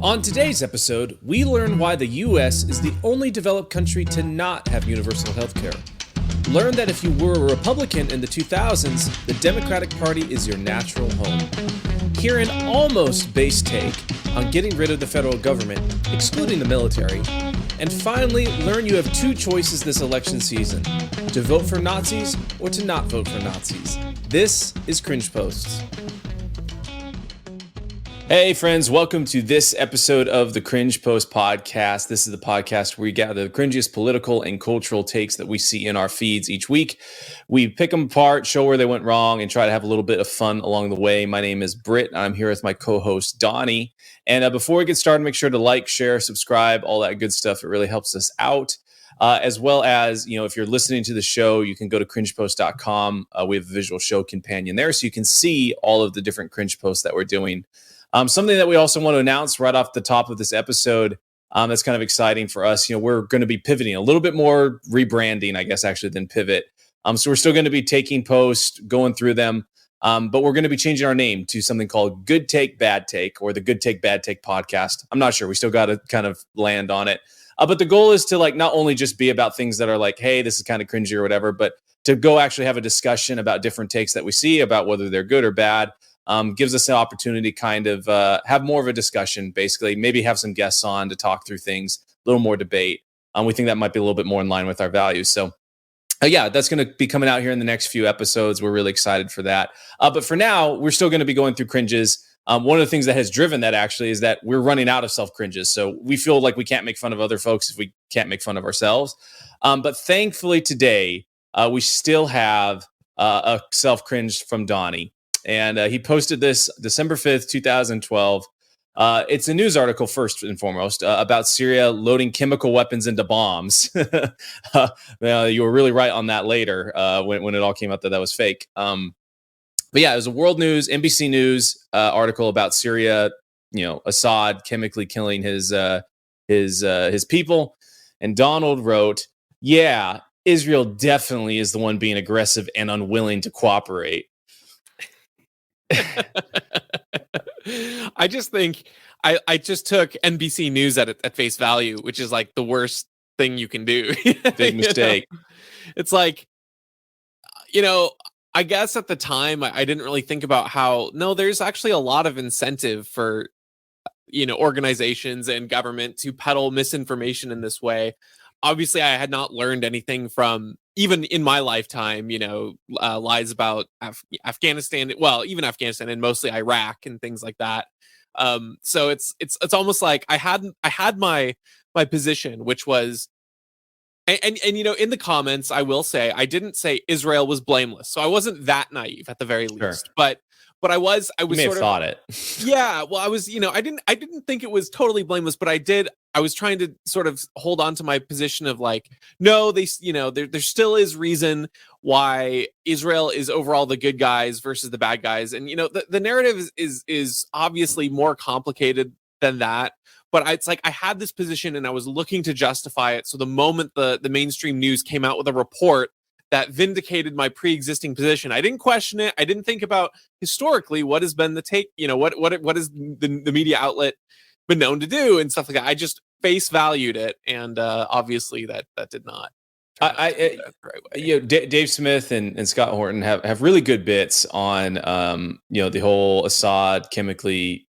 On today's episode, we learn why the US is the only developed country to not have universal health care. Learn that if you were a Republican in the 2000s, the Democratic Party is your natural home. Hear an almost base take on getting rid of the federal government, excluding the military. And finally, learn you have two choices this election season: to vote for Nazis or to not vote for Nazis. This is Cringe Posts. Hey friends, welcome to this episode of the Cringe Post podcast. This is the podcast where we gather the cringiest political and cultural takes that we see in our feeds each week. We pick them apart, show where they went wrong, and try to have a little bit of fun along the way. My name is Britt, and I'm here with my co-host Donnie. And before we get started, make sure to like, share, subscribe, all that good stuff. It really helps us out. As well as, if you're listening to the show, you can go to cringepost.com. We have a visual show companion there, so you can see all of the different cringe posts that we're doing. Something that we also want to announce right off the top of this episode that's kind of exciting for us. We're going to be pivoting a little bit more, rebranding, I guess, actually, than pivot. So we're still going to be taking posts, going through them, but we're going to be changing our name to something called Good Take, Bad Take, or the Good Take, Bad Take podcast. I'm not sure. We still got to kind of land on it. But the goal is to not only just be about things that are hey, this is kind of cringy or whatever, but to go actually have a discussion about different takes that we see about whether they're good or bad. Gives us an opportunity to kind of have more of a discussion, basically, maybe have some guests on to talk through things, a little more debate. We think that might be a little bit more in line with our values. So, that's going to be coming out here in the next few episodes. We're really excited for that. But for now, we're still going to be going through cringes. One of the things that has driven that actually is that we're running out of self-cringes. So we feel like we can't make fun of other folks if we can't make fun of ourselves. But thankfully today, we still have a self-cringe from Donnie. And he posted this December 5th, 2012. It's a news article, first and foremost, about Syria loading chemical weapons into bombs. You were really right on that later when it all came out that was fake. But yeah, it was a World News, NBC News article about Syria, Assad chemically killing his people. And Donald wrote, "Yeah, Israel definitely is the one being aggressive and unwilling to cooperate." I just think I just took NBC News at face value, which is the worst thing you can do. Big mistake. It's I guess at the time I didn't really think about how there's actually a lot of incentive for organizations and government to peddle misinformation in this way. Obviously, I had not learned anything from, even in my lifetime, lies about Afghanistan. Well, even Afghanistan and mostly Iraq and things like that. So it's almost like I had my position, which was, and in the comments, I will say I didn't say Israel was blameless, so I wasn't that naive at the very least, but I was you may have thought it. Yeah, well, I was, I didn't think it was totally blameless, but I was trying to sort of hold on to my position of no, they, there still is reason why Israel is overall the good guys versus the bad guys. And, the narrative is obviously more complicated than that. But it's I had this position and I was looking to justify it. So the moment the mainstream news came out with a report that vindicated my pre-existing position, I didn't question it. I didn't think about historically what has been the take, what is the media outlet been known to do and stuff like that. I just face valued it, and obviously that did not. Dave Smith and Scott Horton have really good bits on the whole Assad chemically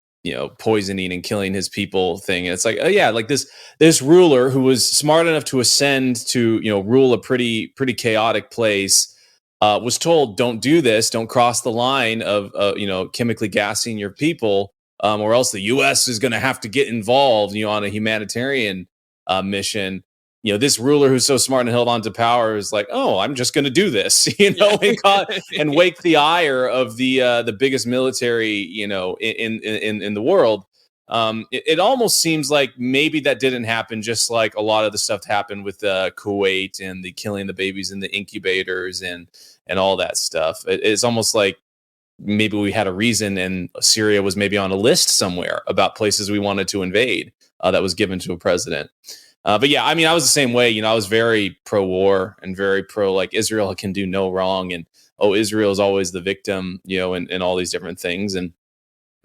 poisoning and killing his people thing. And it's this ruler who was smart enough to ascend to rule a pretty chaotic place was told, don't do this, don't cross the line of chemically gassing your people, or else the U.S. is going to have to get involved on a humanitarian mission. This ruler who's so smart and held on to power is oh, I'm just going to do this, and wake the ire of the biggest military, in the world. It almost seems like maybe that didn't happen, just like a lot of the stuff happened with Kuwait and the killing the babies in the incubators and all that stuff. It's almost like maybe we had a reason, and Syria was maybe on a list somewhere about places we wanted to invade that was given to a president. But yeah, I mean, I was the same way. I was very pro-war and very pro, Israel can do no wrong. And, Israel is always the victim, and all these different things. And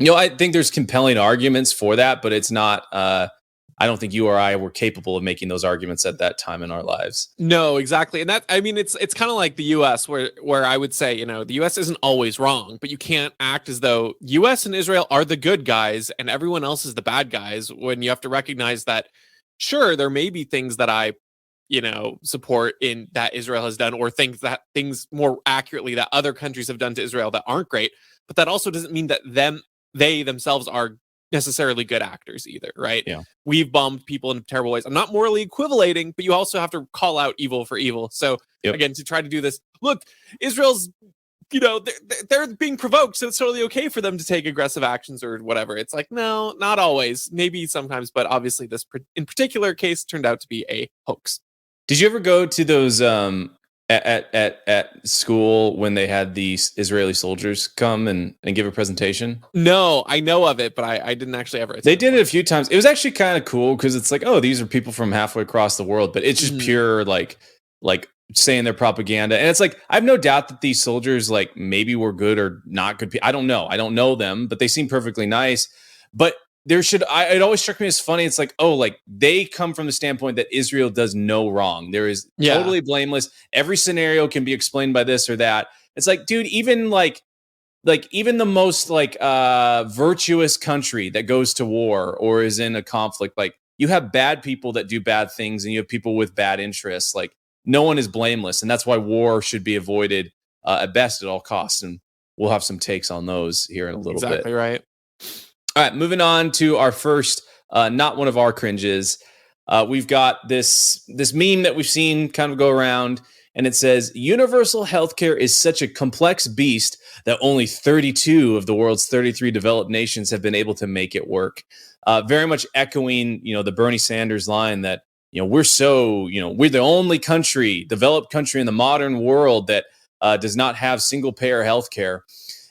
I think there's compelling arguments for that, but it's not. I don't think you or I were capable of making those arguments at that time in our lives. No, exactly. And that, I mean, it's kind of like the US where I would say, the US isn't always wrong, but you can't act as though US and Israel are the good guys and everyone else is the bad guys, when you have to recognize that sure, there may be things that I support in that Israel has done, or things more accurately that other countries have done to Israel that aren't great, but that also doesn't mean that they themselves are necessarily good actors either, right? Yeah. We've bombed people in terrible ways. I'm not morally equivalating, but you also have to call out evil for evil. So again, to try to do this, look, Israel's, they're being provoked, so it's totally okay for them to take aggressive actions or whatever. It's like, no, not always, maybe sometimes, but obviously this in particular case turned out to be a hoax. Did you ever go to those at school when they had these Israeli soldiers come and give a presentation? No, I know of it, but I didn't actually ever attend. They did it a few times. It was actually kind of cool because it's like, oh, these are people from halfway across the world, but it's just pure like saying their propaganda. And it's like, I have no doubt that these soldiers like maybe were good or not good people. I don't know them, but they seem perfectly nice. But it always struck me as funny. It's like, oh, like they come from the standpoint that Israel does no wrong. There is totally blameless. Every scenario can be explained by this or that. It's like, dude, even even the most virtuous country that goes to war or is in a conflict, like you have bad people that do bad things and you have people with bad interests. Like no one is blameless. And that's why war should be avoided at best at all costs. And we'll have some takes on those here in a little bit. Exactly right. All right, moving on to our first, not one of our cringes. We've got this meme that we've seen kind of go around, and it says, universal healthcare is such a complex beast that only 32 of the world's 33 developed nations have been able to make it work. Very much echoing, the Bernie Sanders line that, we're the only developed country in the modern world that does not have single payer healthcare.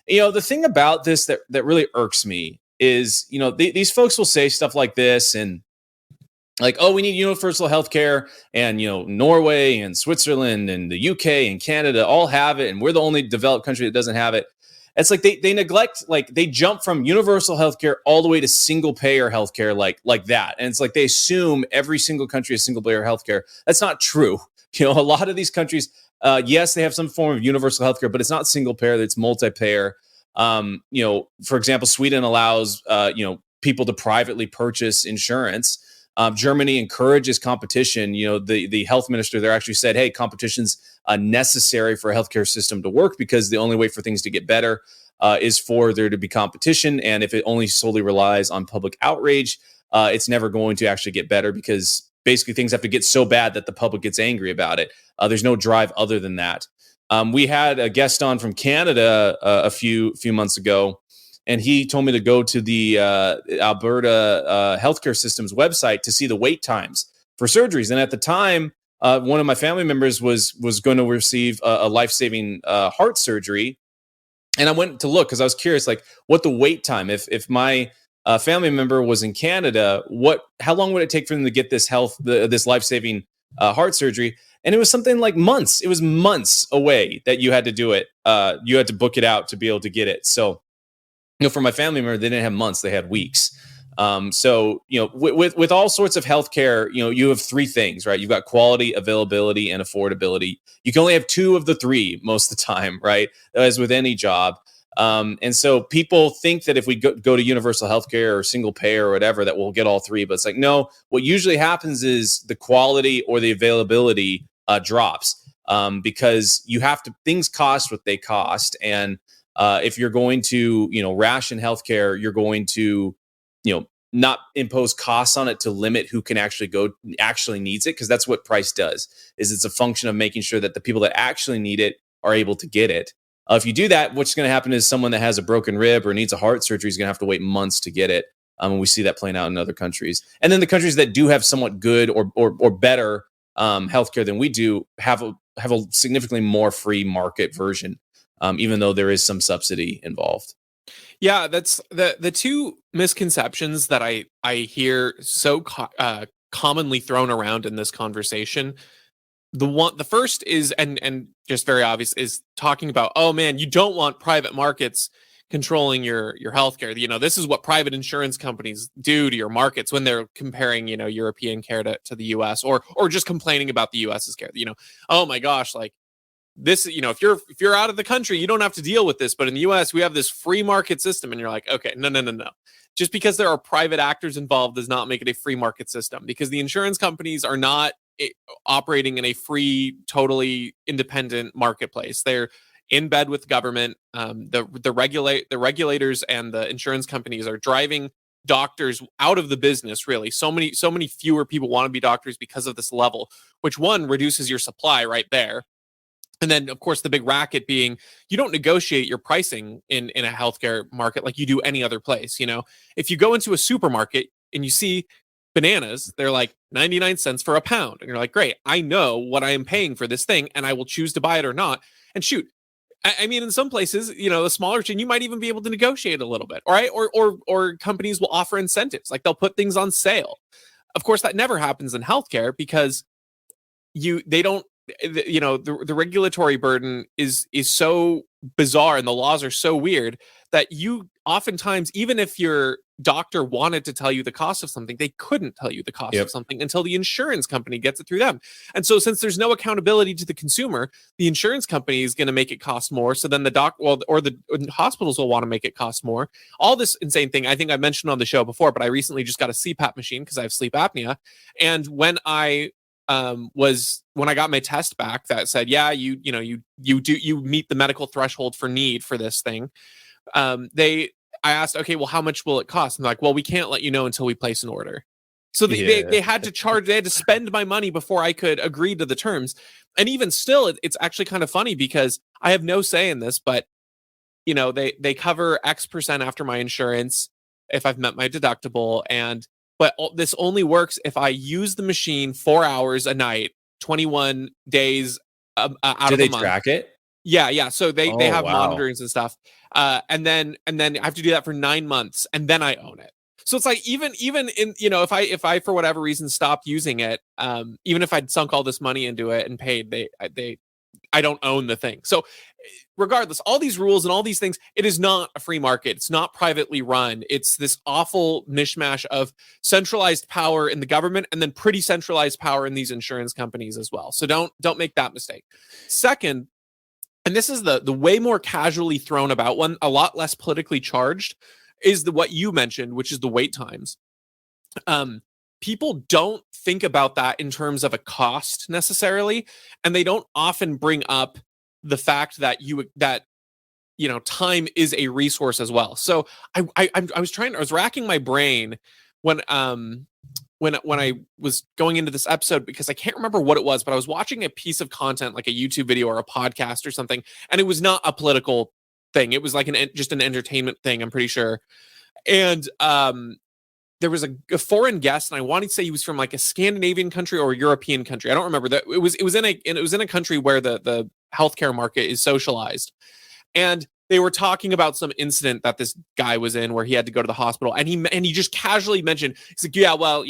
The thing about this that really irks me is, these folks will say stuff like this and like, oh, we need universal healthcare, and Norway and Switzerland and the UK and Canada all have it, and we're the only developed country that doesn't have it. It's like they neglect, like they jump from universal healthcare all the way to single payer healthcare, like that, and it's like they assume every single country has single payer healthcare. That's not true. A lot of these countries, yes, they have some form of universal healthcare, but it's not single payer. It's multi-payer. For example, Sweden allows people to privately purchase insurance. Germany encourages competition. The health minister there actually said, hey, competition's necessary for a healthcare system to work, because the only way for things to get better is for there to be competition. And if it only solely relies on public outrage, it's never going to actually get better, because basically things have to get so bad that the public gets angry about it. There's no drive other than that. We had a guest on from Canada a few months ago, and he told me to go to the Alberta healthcare system's website to see the wait times for surgeries. And at the time, one of my family members was going to receive a life-saving heart surgery. And I went to look because I was curious, like, what the wait time, if my family member was in Canada, how long would it take for them to get this this life-saving heart surgery? And it was something like months. It was months away that you had to do it. You had to book it out to be able to get it. So, for my family member, they didn't have months; they had weeks. With all sorts of healthcare, you have three things, right? You've got quality, availability, and affordability. You can only have two of the three most of the time, right? As with any job. And so people think that if we go to universal healthcare or single payer or whatever, that we'll get all three. But it's like, no, what usually happens is the quality or the availability drops because things cost what they cost. And if you're going to, ration healthcare, you're going to, not impose costs on it to limit who can actually needs it. Because that's what price does, is it's a function of making sure that the people that actually need it are able to get it. If you do that, what's going to happen is someone that has a broken rib or needs a heart surgery is going to have to wait months to get it. And we see that playing out in other countries. And then the countries that do have somewhat good or better healthcare than we do have a significantly more free market version, even though there is some subsidy involved. Yeah, that's the two misconceptions that I hear so commonly thrown around in this conversation. The first is, and just very obvious, is talking about, oh man, you don't want private markets controlling your healthcare. This is what private insurance companies do to your markets when they're comparing, European care to the US, or just complaining about the US's care. Oh my gosh, like this, if you're out of the country, you don't have to deal with this. But in the US, we have this free market system. And you're like, okay, no. Just because there are private actors involved does not make it a free market system, because the insurance companies are not operating in a free, totally independent marketplace. They're in bed with government. The regulators and the insurance companies are driving doctors out of the business. Really, so many fewer people want to be doctors because of this level, which one reduces your supply right there. And then, of course, the big racket being you don't negotiate your pricing in a healthcare market like you do any other place. If you go into a supermarket and you see bananas, they're like 99 cents for a pound. And you're like, great, I know what I am paying for this thing, and I will choose to buy it or not. And shoot, I mean, in some places, the smaller chain, you might even be able to negotiate a little bit, all right? Or companies will offer incentives, like they'll put things on sale. Of course, that never happens in healthcare because they don't. The regulatory burden is so bizarre, and the laws are so weird that you oftentimes, even if your doctor wanted to tell you the cost of something, they couldn't tell you the cost of something until the insurance company gets it through them. And so since there's no accountability to the consumer, the insurance company is going to make it cost more. So then the hospitals will want to make it cost more. All this insane thing, I think I mentioned on the show before, but I recently just got a CPAP machine because I have sleep apnea. And when I got my test back that said, yeah, you meet the medical threshold for need for this thing. I asked, okay, well, how much will it cost? And they're like, well, we can't let you know until we place an order. So they had to spend my money before I could agree to the terms. And even still, it's actually kind of funny because I have no say in this, but they cover X percent after my insurance if I've met my deductible. But this only works if I use the machine 4 hours a night, 21 days out of the month. Do they track it? Yeah. So they have monitorings and stuff. And then I have to do that for 9 months, and then I own it. So it's like even in if I for whatever reason stopped using it, even if I'd sunk all this money into it and paid, I don't own the thing. So regardless, all these rules and all these things, it is not a free market. It's not privately run. It's this awful mishmash of centralized power in the government and then pretty centralized power in these insurance companies as well. So don't make that mistake. Second, and this is the way more casually thrown about one, a lot less politically charged, is what you mentioned, which is the wait times. People don't think about that in terms of a cost necessarily, and they don't often bring up the fact that time is a resource as well. So I was racking my brain when I was going into this episode, because I can't remember what it was, but I was watching a piece of content, like a YouTube video or a podcast or something, and it was not a political thing. It was like just an entertainment thing, I'm pretty sure. And there was a foreign guest, and I wanted to say he was from like a Scandinavian country or a European country. I don't remember that. It was in a country where the healthcare market is socialized, and they were talking about some incident that this guy was in where he had to go to the hospital, and he just casually mentioned, he's like, yeah, well,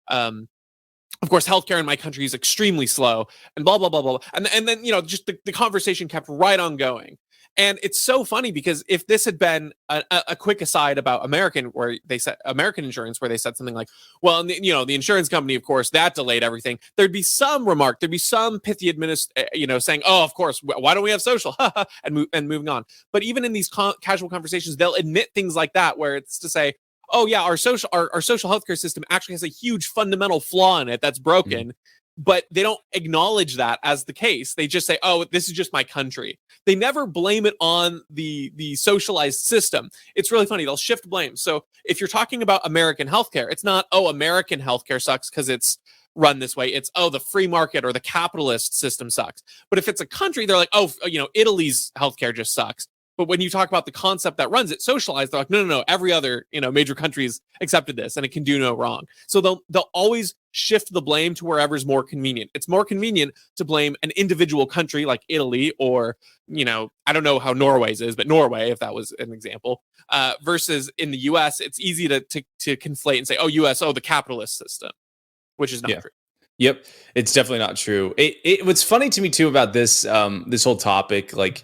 of course, healthcare in my country is extremely slow, and blah blah blah blah. And then just the conversation kept right on going. And it's so funny because if this had been a quick aside about American insurance, where they said something like, well, the insurance company, of course, that delayed everything, there'd be some remark, there'd be some pithy saying, oh, of course, why don't we have social? and moving on. But even in these casual conversations, they'll admit things like that, where it's to say, oh yeah, our social healthcare system actually has a huge fundamental flaw in it that's broken. But they don't acknowledge that as the case. They just say, oh, this is just my country. They never blame it on the socialized system. It's really funny. They'll shift blame. So if you're talking about American healthcare, it's not, oh, American healthcare sucks because it's run this way. It's, oh, the free market or the capitalist system sucks. But if it's a country, they're like, oh, Italy's healthcare just sucks. But when you talk about the concept that runs it socialized, they're like, no, every other, major country's accepted this and it can do no wrong. So they'll always shift the blame to wherever's more convenient. It's more convenient to blame an individual country like Italy, or, I don't know how Norway's is, but Norway, if that was an example, versus in the US, it's easy to conflate and say, oh, US, oh, the capitalist system, which is not true. Yep. It's definitely not true. What's funny to me too about this, this whole topic, like,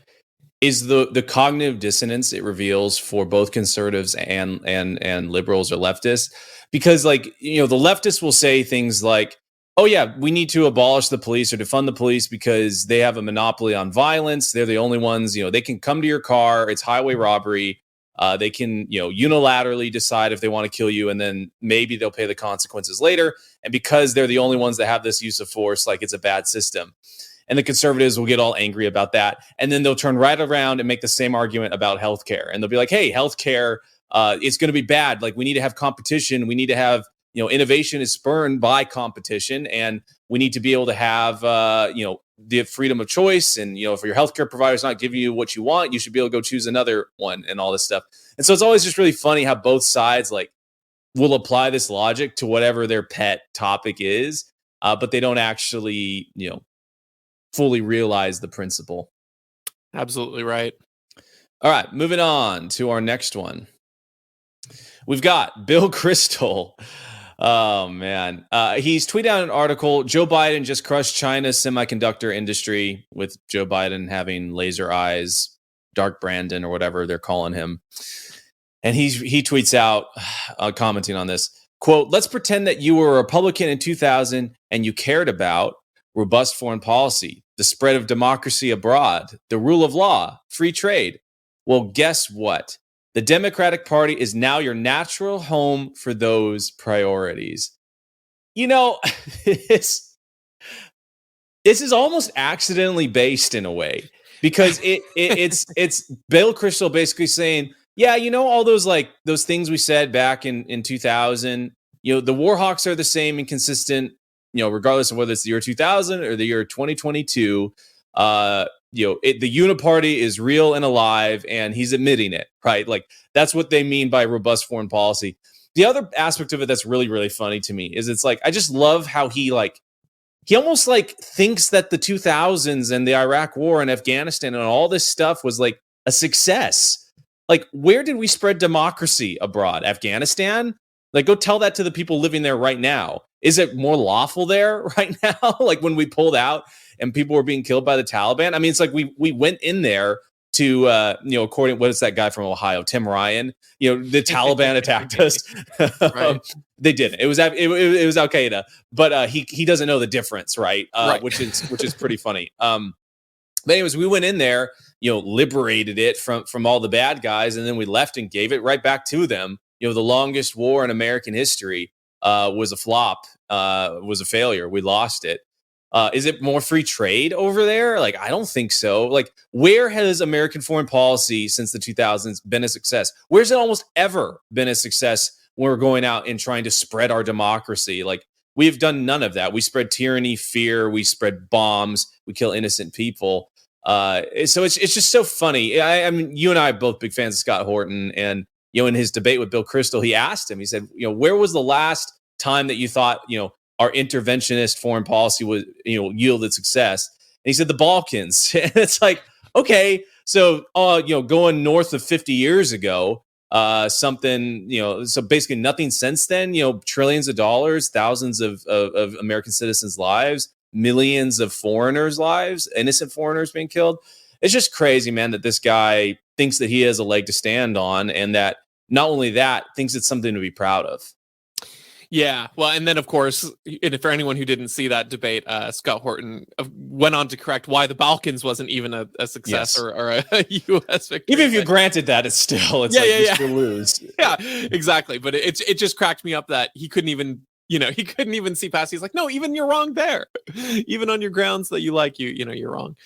is the cognitive dissonance it reveals for both conservatives and liberals or leftists. Because, like, the leftists will say things like, oh yeah, we need to abolish the police or defund the police because they have a monopoly on violence. They're the only ones, they can come to your car. It's highway robbery. They can, unilaterally decide if they want to kill you, and then maybe they'll pay the consequences later. And because they're the only ones that have this use of force, like, it's a bad system. And the conservatives will get all angry about that. And then they'll turn right around and make the same argument about healthcare. And they'll be like, hey, healthcare, it's going to be bad. Like, we need to have competition. We need to have, innovation is spurned by competition. And we need to be able to have, the freedom of choice. And, if your healthcare provider is not giving you what you want, you should be able to go choose another one and all this stuff. And so it's always just really funny how both sides, like, will apply this logic to whatever their pet topic is, but they don't actually, fully realize the principle. Absolutely right. All right, moving on to our next one. We've got Bill Kristol. Oh, man. He's tweeted out an article. Joe Biden just crushed China's semiconductor industry, with Joe Biden having laser eyes, Dark Brandon or whatever they're calling him. And he tweets out, commenting on this, quote, let's pretend that you were a Republican in 2000 and you cared about robust foreign policy, the spread of democracy abroad, the rule of law, free trade. Well, guess what? The Democratic Party is now your natural home for those priorities. This is almost accidentally based in a way, because it's Bill Kristol basically saying, yeah, all those things we said back in 2000, the war hawks are the same and consistent, regardless of whether it's the year 2000 or the year 2022. The uniparty is real and alive, and he's admitting it, right? Like, that's what they mean by robust foreign policy. The other aspect of it that's really, really funny to me is it's like, I just love how he almost thinks that the 2000s and the Iraq war and Afghanistan and all this stuff was like a success. Like, where did we spread democracy abroad? Afghanistan? Like, go tell that to the people living there right now. Is it more lawful there right now? Like, when we pulled out and people were being killed by the Taliban? I mean, it's like we went in there to, according, what is that guy from Ohio, Tim Ryan? The Taliban attacked us. Right. They didn't. It was Al Qaeda, but he doesn't know the difference, right? Right. Which is pretty funny. But anyways, we went in there, liberated it from all the bad guys, and then we left and gave it right back to them. The longest war in American history was a flop, was a failure. We lost it. Is it more free trade over there? Like, I don't think so. Like, where has American foreign policy since the 2000s been a success? Where's it almost ever been a success when we're going out and trying to spread our democracy? Like, we've done none of that. We spread tyranny, fear. We spread bombs. We kill innocent people. So it's just so funny. I mean, you and I are both big fans of Scott Horton, and in his debate with Bill Kristol, he asked him. He said, where was the last time that you thought our interventionist foreign policy was yielded success? And he said the Balkans. And it's like, okay, so going north of 50 years ago, something so basically nothing since then. Trillions of dollars, thousands of American citizens' lives, millions of foreigners' lives, innocent foreigners being killed. It's just crazy, man, that this guy thinks that he has a leg to stand on, and that not only that, thinks it's something to be proud of. Yeah, well, and then, of course, and for anyone who didn't see that debate, Scott Horton went on to correct why the Balkans wasn't even a success. Yes. or a U.S. victory. Even if you granted that, it's still you still lose. Yeah, exactly. But it just cracked me up that he couldn't even see past. He's like, no, even you're wrong there. Even on your grounds that you like, you're wrong.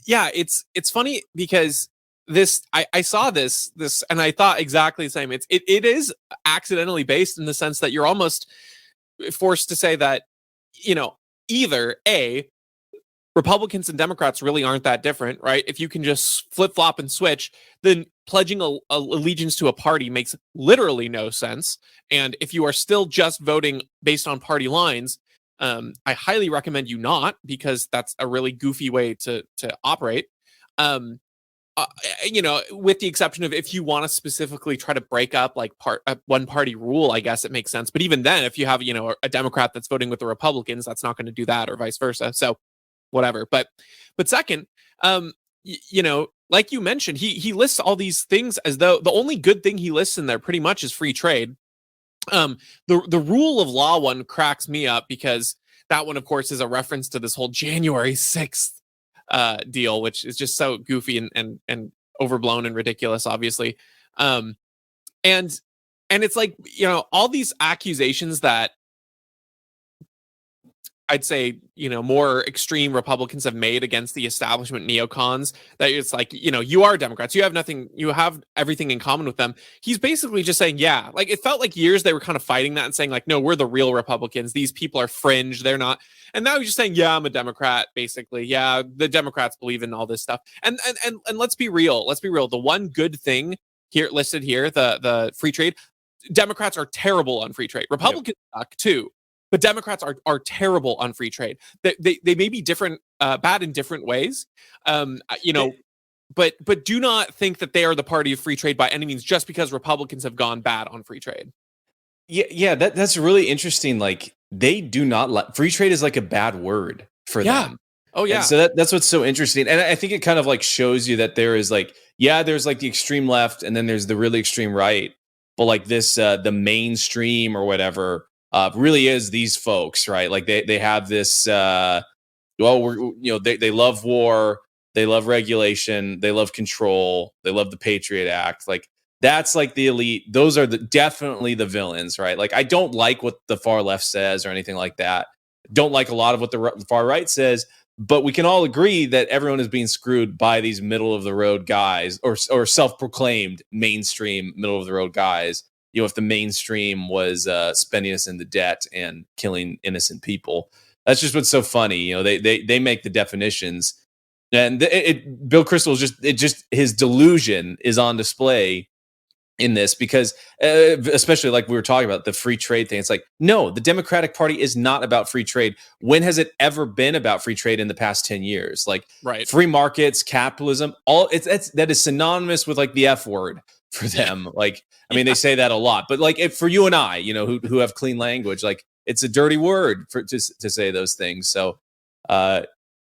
Yeah, it's funny because I saw this and I thought exactly the same. It is accidentally based in the sense that you're almost forced to say that, either A, Republicans and Democrats really aren't that different, right? If you can just flip-flop and switch, then pledging a allegiance to a party makes literally no sense. And if you are still just voting based on party lines, I highly recommend you not, because that's a really goofy way to operate. With the exception of if you want to specifically try to break up like one party rule, I guess it makes sense. But even then, if you have, a Democrat that's voting with the Republicans, that's not going to do that, or vice versa. So whatever. But second, like you mentioned, he lists all these things as though the only good thing he lists in there pretty much is free trade. The rule of law one cracks me up because that one, of course, is a reference to this whole January 6th deal, which is just so goofy and overblown and ridiculous, obviously. Um, and it's like, all these accusations that I'd say, more extreme Republicans have made against the establishment neocons, that it's like, you are Democrats, you have everything in common with them. He's basically just saying, yeah, like it felt like years they were kind of fighting that and saying like, no, we're the real Republicans. These people are fringe. They're not. And now he's just saying, yeah, I'm a Democrat, basically. Yeah, the Democrats believe in all this stuff. And let's be real. Let's be real. The one good thing here listed here, the free trade, Democrats are terrible on free trade. Republicans suck too. But Democrats are terrible on free trade. They may be different, bad in different ways, but do not think that they are the party of free trade by any means just because Republicans have gone bad on free trade. Yeah, that's really interesting. Like they do not like free trade is like a bad word for them. Oh yeah. And so that's what's so interesting. And I think it kind of like shows you that there is like, there's like the extreme left and then there's the really extreme right. But like this, the mainstream or whatever, really is these folks, right? Like they have this, they love war, they love regulation, they love control, they love the Patriot Act. Like that's like the elite. Those are definitely the villains, right? Like I don't like what the far left says or anything like that. Don't like a lot of what the far right says, but we can all agree that everyone is being screwed by these middle of the road guys or self-proclaimed mainstream middle of the road guys. If the mainstream was spending us into debt and killing innocent people. That's just what's so funny. They make the definitions, and Bill Kristol just his delusion is on display in this because especially like we were talking about the free trade thing. It's like, no, the Democratic Party is not about free trade. When has it ever been about free trade in the past 10 years? Like free markets, capitalism, that is synonymous with like the F word for them. Like, I mean, they say that a lot, but like for you and I, who have clean language, like it's a dirty word to say those things. So,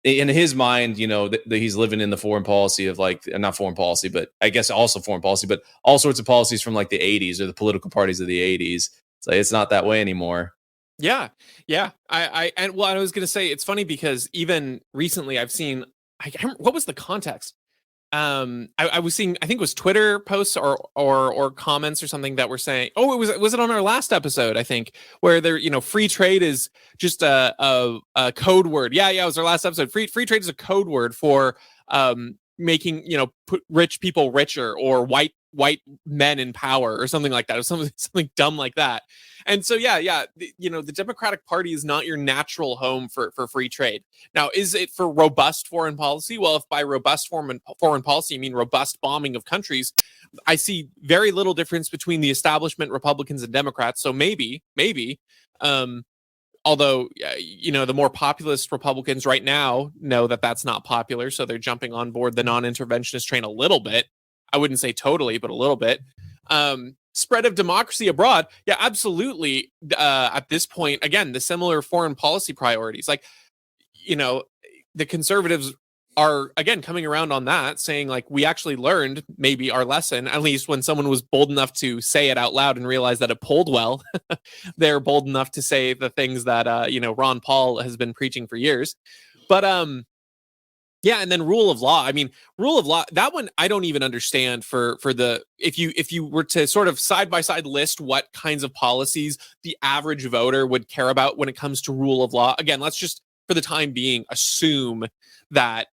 in his mind, he's living in the foreign policy of like, not foreign policy, but I guess also foreign policy, but all sorts of policies from like the 80s or the political parties of the 80s. So it's not that way anymore. Yeah. I was going to say, it's funny because even recently I've seen, what was the context? I was seeing, I think it was Twitter posts or comments or something that were saying, was it on our last episode? I think where free trade is just a code word. Yeah, it was our last episode. Free trade is a code word for making put rich people richer or white men in power or something like that, or something dumb like that. And so the Democratic Party is not your natural home for free trade. Now, is it for robust foreign policy? Well, if by robust foreign policy you mean robust bombing of countries, I see very little difference between the establishment Republicans and Democrats. So maybe although, the more populist Republicans right now know that that's not popular, so they're jumping on board the non-interventionist train a little bit. I wouldn't say totally, but a little bit. Spread of democracy abroad. Yeah, absolutely. At this point, again, the similar foreign policy priorities. Like, the conservatives are, again, coming around on that, saying, like, we actually learned maybe our lesson, at least when someone was bold enough to say it out loud and realize that it polled well. They're bold enough to say the things that, Ron Paul has been preaching for years. But, yeah, and then rule of law. I mean, rule of law, that one I don't even understand for the if you were to sort of side by side list what kinds of policies the average voter would care about when it comes to rule of law. Again, let's just for the time being assume that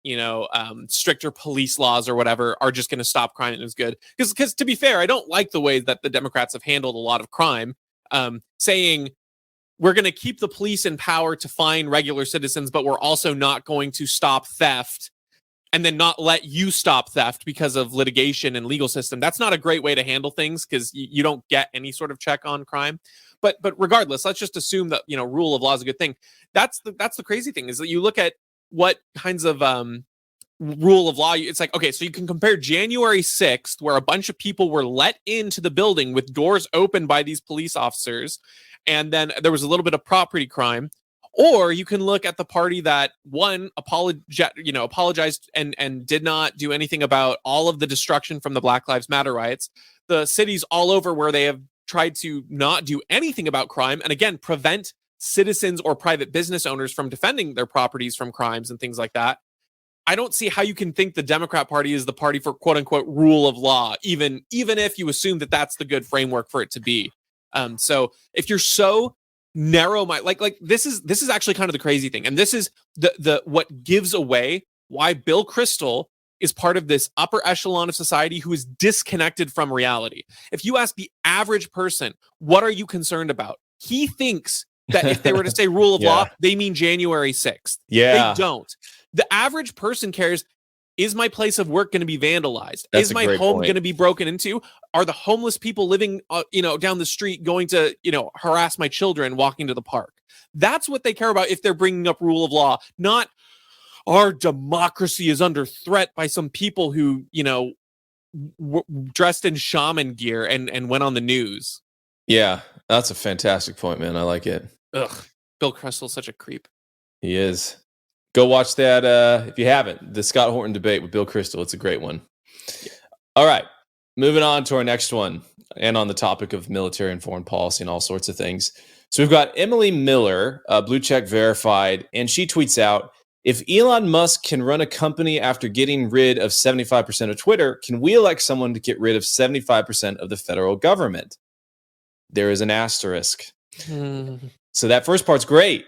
stricter police laws or whatever are just going to stop crime and is good. Because to be fair, I don't like the way that the Democrats have handled a lot of crime, saying we're going to keep the police in power to find regular citizens, but we're also not going to stop theft and then not let you stop theft because of litigation and legal system. That's not a great way to handle things because you don't get any sort of check on crime. But regardless, let's just assume that, rule of law is a good thing. That's the crazy thing is that you look at what kinds of rule of law. It's like, okay, so you can compare January 6th, where a bunch of people were let into the building with doors open by these police officers, and then there was a little bit of property crime, Or you can look at the party that apologized and did not do anything about all of the destruction from the Black Lives Matter riots. The cities all over where they have tried to not do anything about crime and again prevent citizens or private business owners from defending their properties from crimes and things like that. I don't see how you can think the Democrat Party is the party for quote unquote rule of law, even if you assume that that's the good framework for it to be. So if you're so narrow minded, like this is actually kind of the crazy thing, and this is the what gives away why Bill Kristol is part of this upper echelon of society who is disconnected from reality. If you ask the average person, what are you concerned about? He thinks that if they were to say rule of law, they mean January 6th. Yeah. They don't. The average person cares, is my place of work going to be vandalized? That's is my home going to be broken into? Are the homeless people living down the street going to harass my children walking to the park? That's what they care about if they're bringing up rule of law, not our democracy is under threat by some people who dressed in shaman gear and went on the news. Yeah, that's a fantastic point, man. I like it. Ugh, Bill Kristol's such a creep. He is. Go watch that if you haven't. The Scott Horton debate with Bill Kristol. It's a great one. Yeah. All right, moving on to our next one, and on the topic of military and foreign policy and all sorts of things. So we've got Emily Miller, Blue Check Verified, and she tweets out, if Elon Musk can run a company after getting rid of 75% of Twitter, can we elect someone to get rid of 75% of the federal government? There is an asterisk. So that first part's great.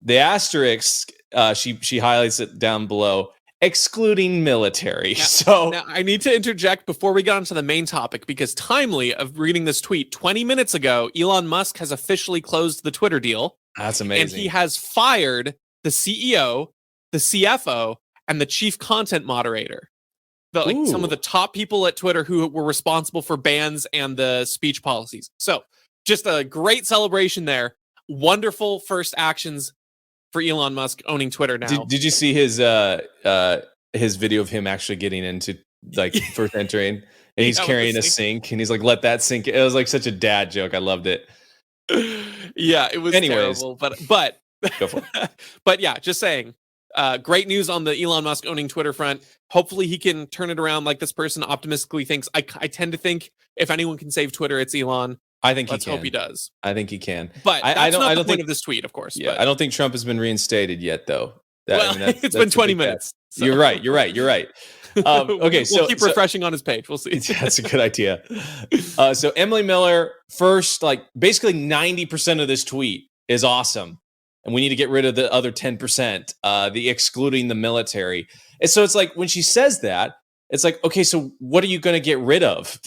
The asterisk, she highlights it down below, excluding military. Now I need to interject before we get on to the main topic, because timely of reading this tweet 20 minutes ago, Elon Musk has officially closed the Twitter deal. That's amazing. And he has fired the CEO, the CFO, and the chief content moderator. Some of the top people at Twitter who were responsible for bans and the speech policies. So just a great celebration there. Wonderful first actions for Elon Musk owning Twitter now. Did you see his video of him actually getting into first entering, and he's carrying a sink, and he's like, "Let that sink." It was like such a dad joke. I loved it. Yeah, it was terrible, but go for it. But yeah, just saying. Great news on the Elon Musk owning Twitter front. Hopefully he can turn it around like this person optimistically thinks. I tend to think if anyone can save Twitter, it's Elon. I think Let's he can. hope he does. I think he can. But I don't think of this tweet, of course. Yeah, I don't think Trump has been reinstated yet, though. It's been 20 minutes. So. You're right. Okay, we'll keep refreshing on his page. We'll see. That's a good idea. So Emily Miller, first, basically 90% of this tweet is awesome, and we need to get rid of the other 10%, the excluding the military. And so it's like when she says that, it's like, okay, so what are you going to get rid of?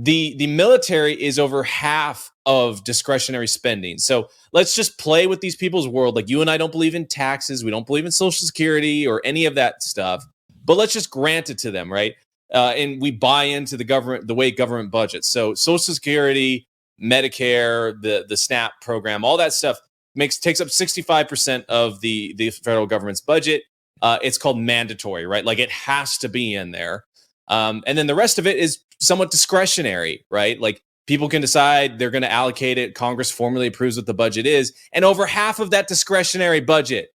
The military is over half of discretionary spending. So let's just play with these people's world. Like, you and I don't believe in taxes. We don't believe in Social Security or any of that stuff. But let's just grant it to them, right? And we buy into the government, the way government budgets. So Social Security, Medicare, the SNAP program, all that stuff takes up 65% of the federal government's budget. It's called mandatory, right? Like, it has to be in there. And then the rest of it is somewhat discretionary, right? Like, people can decide they're going to allocate it. Congress formally approves what the budget is. And over half of that discretionary budget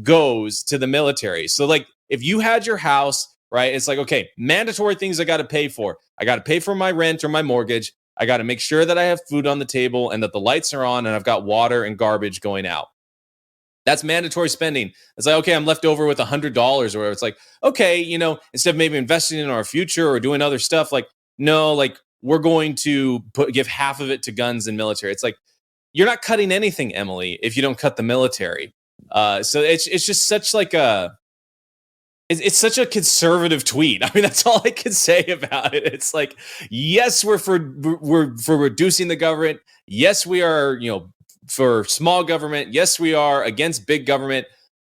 goes to the military. So, like, if you had your house, right, it's like, okay, mandatory things I got to pay for. I got to pay for my rent or my mortgage. I got to make sure that I have food on the table and that the lights are on and I've got water and garbage going out. That's mandatory spending. It's like, okay, I'm left over with $100 or whatever. It's like, okay, instead of maybe investing in our future or doing other stuff, like, no, like, we're going to give half of it to guns and military. It's like, you're not cutting anything, Emily, if you don't cut the military. So it's just such it's such a conservative tweet. I mean, that's all I can say about it. It's like, yes, we're for reducing the government. Yes, we are, for small government. Yes, we are against big government,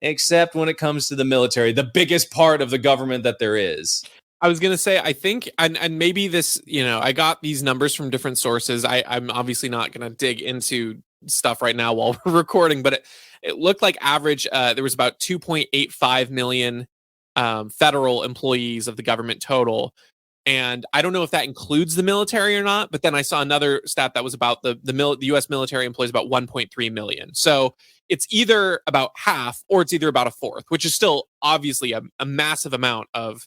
except when it comes to the military, the biggest part of the government that there is. I was going to say, I think, and maybe this, I got these numbers from different sources. I'm obviously not going to dig into stuff right now while we're recording, but it looked like average, there was about 2.85 million federal employees of the government total. And I don't know if that includes the military or not, but then I saw another stat that was about the U.S. military employs about 1.3 million. So it's either about half or it's either about a fourth, which is still obviously a massive amount of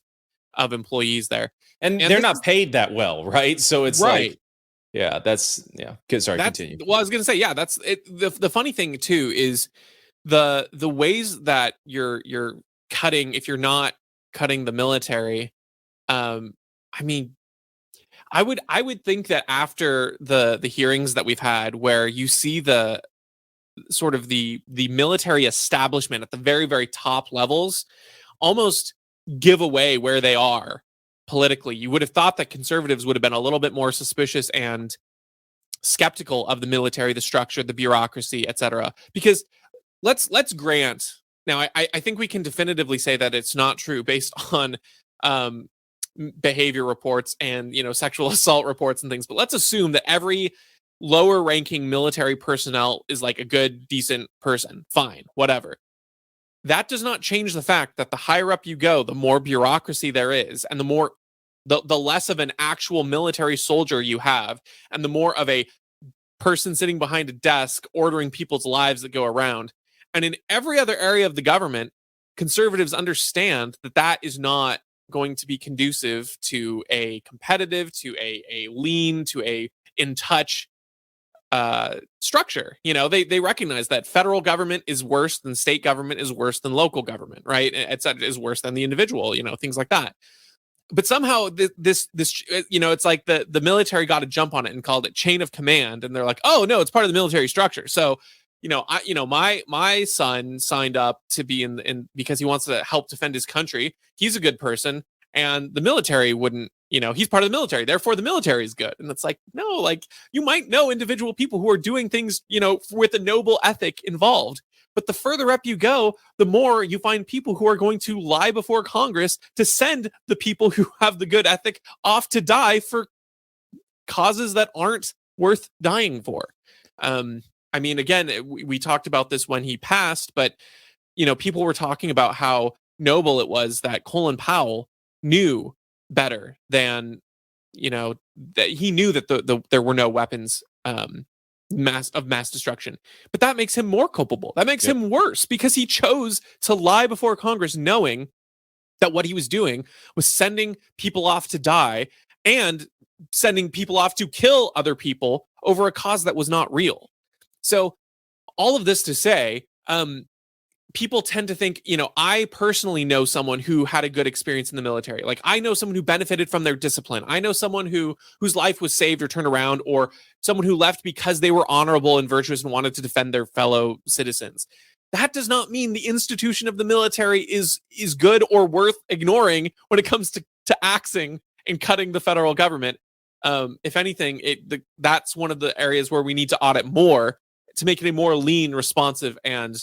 employees there. And And they're this not is paid that well, right? So it's like, right. yeah, that's yeah. Sorry, That's continue. well, I was gonna say, yeah, that's it. The funny thing too is the ways that you're cutting if you're not cutting the military. I mean, I would think that after the hearings that we've had, where you see the sort of the military establishment at the very very top levels almost give away where they are politically, you would have thought that conservatives would have been a little bit more suspicious and skeptical of the military, the structure, the bureaucracy, etc. Because let's grant now. I think we can definitively say that it's not true based on um, behavior reports and sexual assault reports and things. But let's assume that every lower ranking military personnel is like a good, decent person. Fine, whatever. That does not change the fact that the higher up you go, the more bureaucracy there is, and the less of an actual military soldier you have, and the more of a person sitting behind a desk ordering people's lives that go around. And in every other area of the government, conservatives understand that that is not going to be conducive to a competitive, to a lean, to a in touch structure. They recognize that federal government is worse than state government, is worse than local government, right? It's is worse than the individual, things like that. But somehow this it's like the military got a jump on it and called it chain of command, and they're like, oh no, it's part of the military structure. So my son signed up to be in because he wants to help defend his country. He's a good person, and the military wouldn't. He's part of the military, therefore the military is good. And it's like, no, like you might know individual people who are doing things with a noble ethic involved. But the further up you go, the more you find people who are going to lie before Congress to send the people who have the good ethic off to die for causes that aren't worth dying for. I mean, again, we talked about this when he passed, but people were talking about how noble it was that Colin Powell knew better than that he knew that there were no weapons mass destruction, but that makes him more culpable. That makes him worse because he chose to lie before Congress knowing that what he was doing was sending people off to die and sending people off to kill other people over a cause that was not real. So all of this to say, people tend to think, I personally know someone who had a good experience in the military. Like I know someone who benefited from their discipline. I know someone whose life was saved or turned around, or someone who left because they were honorable and virtuous and wanted to defend their fellow citizens. That does not mean the institution of the military is good or worth ignoring when it comes to axing and cutting the federal government. If anything, that's one of the areas where we need to audit more to make it a more lean, responsive, and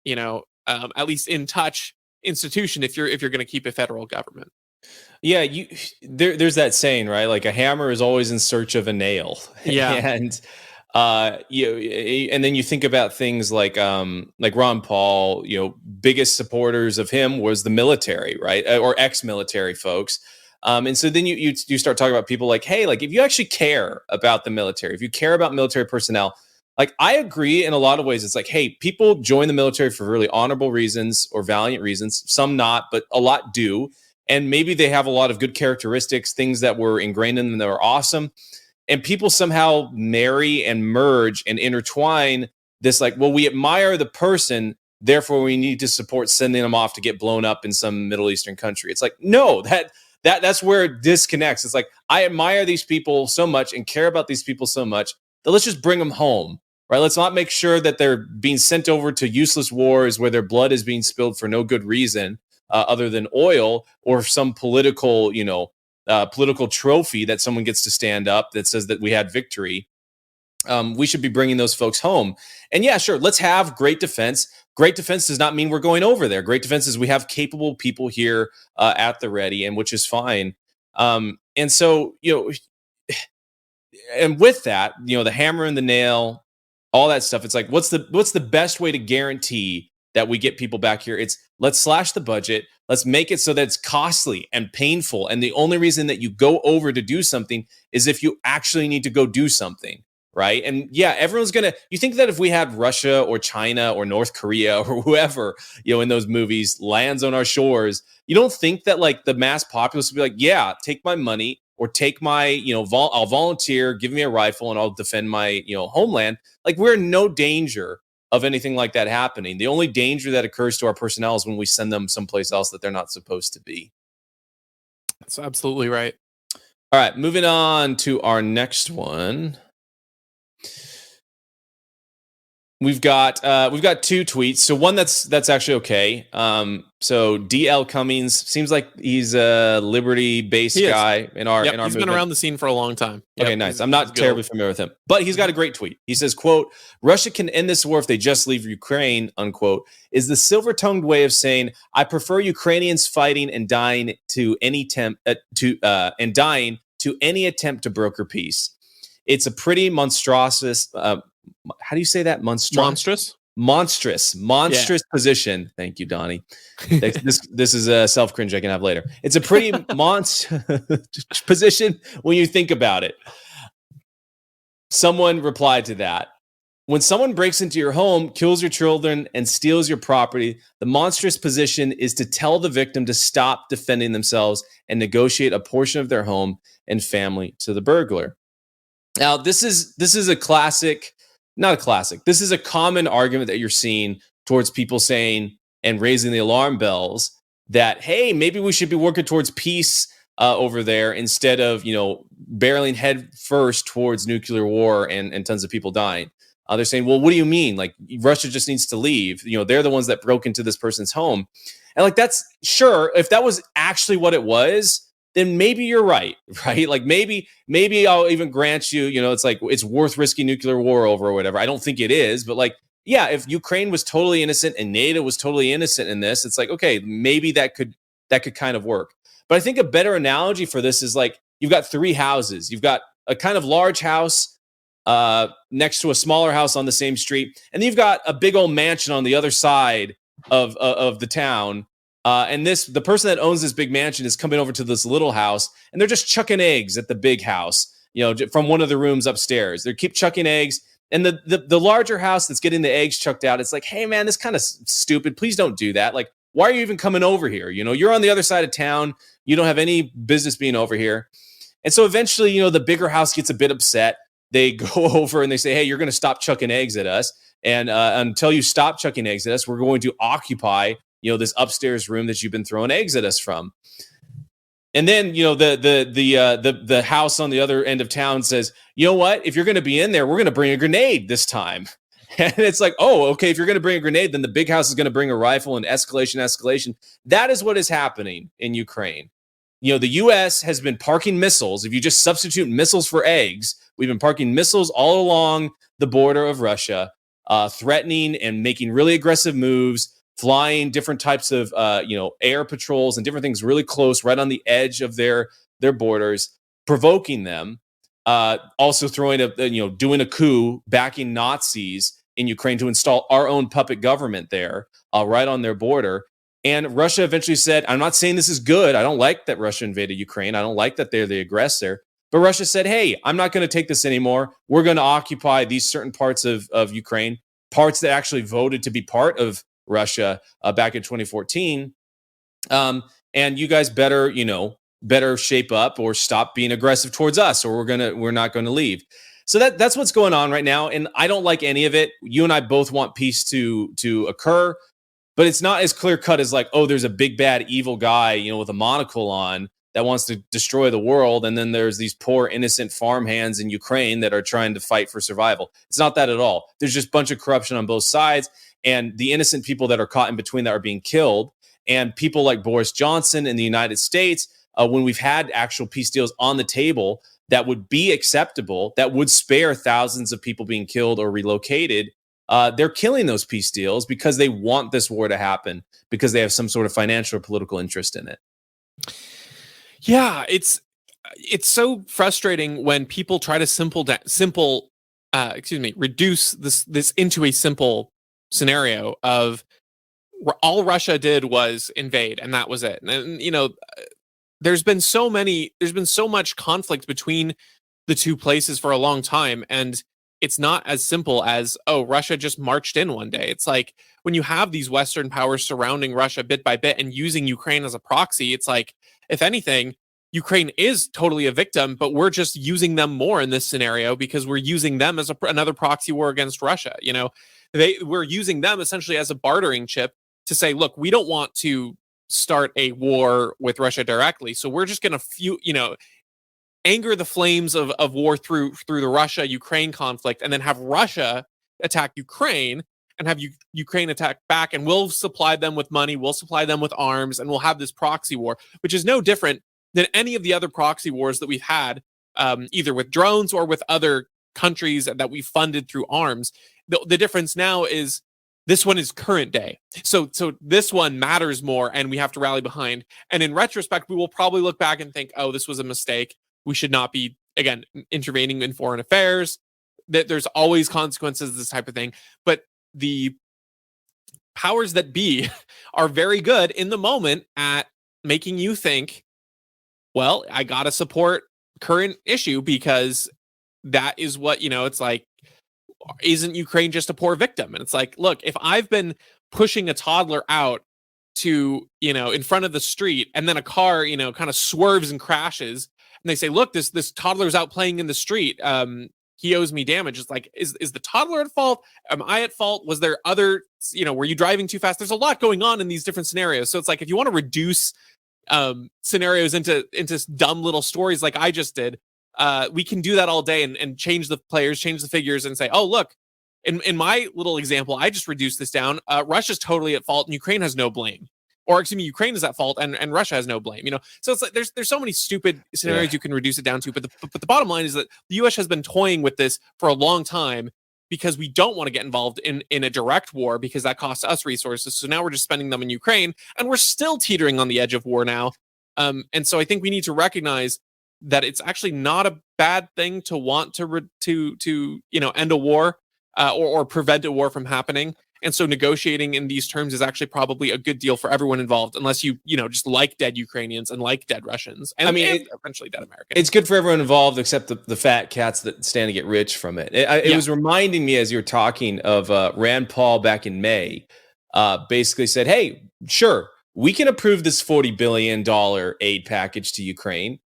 at least in touch institution if you're going to keep a federal government. Yeah, there's that saying, right? Like a hammer is always in search of a nail. Yeah. And and then you think about things like Ron Paul, biggest supporters of him was the military, right? Or ex-military folks. And so then you start talking about people like, hey, like if you actually care about the military, if you care about military personnel, like I agree in a lot of ways. It's like, hey, people join the military for really honorable reasons or valiant reasons. Some not, but a lot do. And maybe they have a lot of good characteristics, things that were ingrained in them that were awesome. And people somehow marry and merge and intertwine this, like, well, we admire the person, therefore we need to support sending them off to get blown up in some Middle Eastern country. It's like, no, that's where it disconnects. It's like, I admire these people so much and care about these people so much that let's just bring them home, right? Let's not make sure that they're being sent over to useless wars where their blood is being spilled for no good reason other than oil or some political, political trophy that someone gets to stand up that says that we had victory. We should be bringing those folks home. And yeah, sure, let's have great defense. Great defense does not mean we're going over there. Great defense is we have capable people here at the ready, and which is fine. And so, and with that, the hammer and the nail, all that stuff. It's like, what's the best way to guarantee that we get people back here. It's let's slash the budget. Let's make it so that it's costly and painful. And the only reason that you go over to do something is if you actually need to go do something. Right. And yeah, everyone's you think that if we had Russia or China or North Korea or whoever, in those movies lands on our shores, you don't think that like the mass populace would be like, yeah, take my money or take my, I'll volunteer, give me a rifle and I'll defend my, homeland. Like we're in no danger of anything like that happening. The only danger that occurs to our personnel is when we send them someplace else that they're not supposed to be. That's absolutely right. All right, moving on to our next one. We've got two tweets. So one that's actually okay. So DL Cummings seems like he's a Liberty-based guy in our He's movement. been around the scene for a long time. Okay, nice. I'm not terribly familiar with him, but he's got a great tweet. He says, "quote Russia can end this war if they just leave Ukraine." Unquote. Is the silver-tongued way of saying I prefer Ukrainians fighting and dying to any attempt to broker peace. It's a pretty monstrous. How do you say that? Monstrous position. Thank you, Donnie. This is a self cringe I can have later. It's a pretty position when you think about it. Someone replied to that. When someone breaks into your home, kills your children, and steals your property, the monstrous position is to tell the victim to stop defending themselves and negotiate a portion of their home and family to the burglar. Now, this is a classic. Not a classic. This is a common argument that you're seeing towards people saying and raising the alarm bells that, hey, maybe we should be working towards peace over there instead of, barreling head first towards nuclear war and tons of people dying. They're saying, well, what do you mean? Like Russia just needs to leave. They're the ones that broke into this person's home. And like, that's sure. If that was actually what it was, then maybe you're right? Like maybe I'll even grant you, it's like it's worth risking nuclear war over or whatever. I don't think it is, but like, yeah, if Ukraine was totally innocent and NATO was totally innocent in this, it's like, okay, maybe that could kind of work. But I think a better analogy for this is like you've got three houses. You've got a kind of large house next to a smaller house on the same street, and then you've got a big old mansion on the other side of the town. And the person that owns this big mansion is coming over to this little house, and they're just chucking eggs at the big house, from one of the rooms upstairs. They keep chucking eggs, and the larger house that's getting the eggs chucked out, it's like, hey man, this kind of stupid. Please don't do that. Like, why are you even coming over here? You're on the other side of town. You don't have any business being over here. And so eventually, the bigger house gets a bit upset. They go over and they say, hey, you're going to stop chucking eggs at us, and until you stop chucking eggs at us, we're going to occupy this upstairs room that you've been throwing eggs at us from. And then, the house on the other end of town says, you know what? If you're going to be in there, we're going to bring a grenade this time. And it's like, oh, okay. If you're going to bring a grenade, then the big house is going to bring a rifle, and escalation. That is what is happening in Ukraine. The U.S. has been parking missiles. If you just substitute missiles for eggs, we've been parking missiles all along the border of Russia, threatening and making really aggressive moves, flying different types of air patrols and different things really close, right on the edge of their borders, provoking them. Also throwing doing a coup, backing Nazis in Ukraine to install our own puppet government there, right on their border. And Russia eventually said, I'm not saying this is good. I don't like that Russia invaded Ukraine. I don't like that they're the aggressor. But Russia said, hey, I'm not going to take this anymore. We're going to occupy these certain parts of Ukraine, parts that actually voted to be part of Russia back in 2014. And you guys better shape up or stop being aggressive towards us, or we're not going to leave. So that's what's going on right now. And I don't like any of it. You and I both want peace to occur, but it's not as clear cut as like, oh, there's a big bad evil guy, with a monocle on that wants to destroy the world. And then there's these poor innocent farmhands in Ukraine that are trying to fight for survival. It's not that at all. There's just a bunch of corruption on both sides. And the innocent people that are caught in between that are being killed. And people like Boris Johnson in the United States, when we've had actual peace deals on the table that would be acceptable, that would spare thousands of people being killed or relocated, they're killing those peace deals because they want this war to happen, because they have some sort of financial or political interest in it. Yeah, it's so frustrating when people try to reduce this into a simple scenario of all Russia did was invade, and that was it. And there's been so much conflict between the two places for a long time, and it's not as simple as, oh, Russia just marched in one day. It's like when you have these Western powers surrounding Russia bit by bit and using Ukraine as a proxy, it's like, if anything, Ukraine is totally a victim, but we're just using them more in this scenario because we're using them as another proxy war against Russia. We're using them essentially as a bartering chip to say, look, we don't want to start a war with Russia directly, so we're just going to anger the flames of war through the Russia-Ukraine conflict, and then have Russia attack Ukraine and have Ukraine attack back, and we'll supply them with money, we'll supply them with arms, and we'll have this proxy war, which is no different than any of the other proxy wars that we've had, either with drones or with other countries that we funded through arms. The difference now is this one is current day. So this one matters more, and we have to rally behind. And in retrospect, we will probably look back and think, oh, this was a mistake. We should not be, again, intervening in foreign affairs. That there's always consequences to this type of thing. But the powers that be are very good in the moment at making you think, well, I got to support current issue because that is what, it's like, isn't Ukraine just a poor victim? And it's like, look, if I've been pushing a toddler out to, in front of the street, and then a car, kind of swerves and crashes, and they say, look, this toddler's out playing in the street. He owes me damage. It's like, is the toddler at fault? Am I at fault? Was there other, were you driving too fast? There's a lot going on in these different scenarios. So it's like, if you want to reduce scenarios into dumb little stories like I just did, we can do that all day and change the players, change the figures, and say, oh, look, in my little example, I just reduced this down. Russia's totally at fault and Ukraine has no blame. Or excuse me, Ukraine is at fault and Russia has no blame. So it's like there's so many stupid scenarios you can reduce it down to. But the bottom line is that the U.S. has been toying with this for a long time because we don't want to get involved in a direct war because that costs us resources. So now we're just spending them in Ukraine, and we're still teetering on the edge of war now. And so I think we need to recognize that it's actually not a bad thing to want to end a war or prevent a war from happening. And so negotiating in these terms is actually probably a good deal for everyone involved, unless you just like dead Ukrainians and like dead Russians, and and eventually dead Americans. It's good for everyone involved except the fat cats that stand to get rich from it. It was reminding me as you were talking of Rand Paul back in May, basically said, hey, sure, we can approve this $40 billion aid package to Ukraine.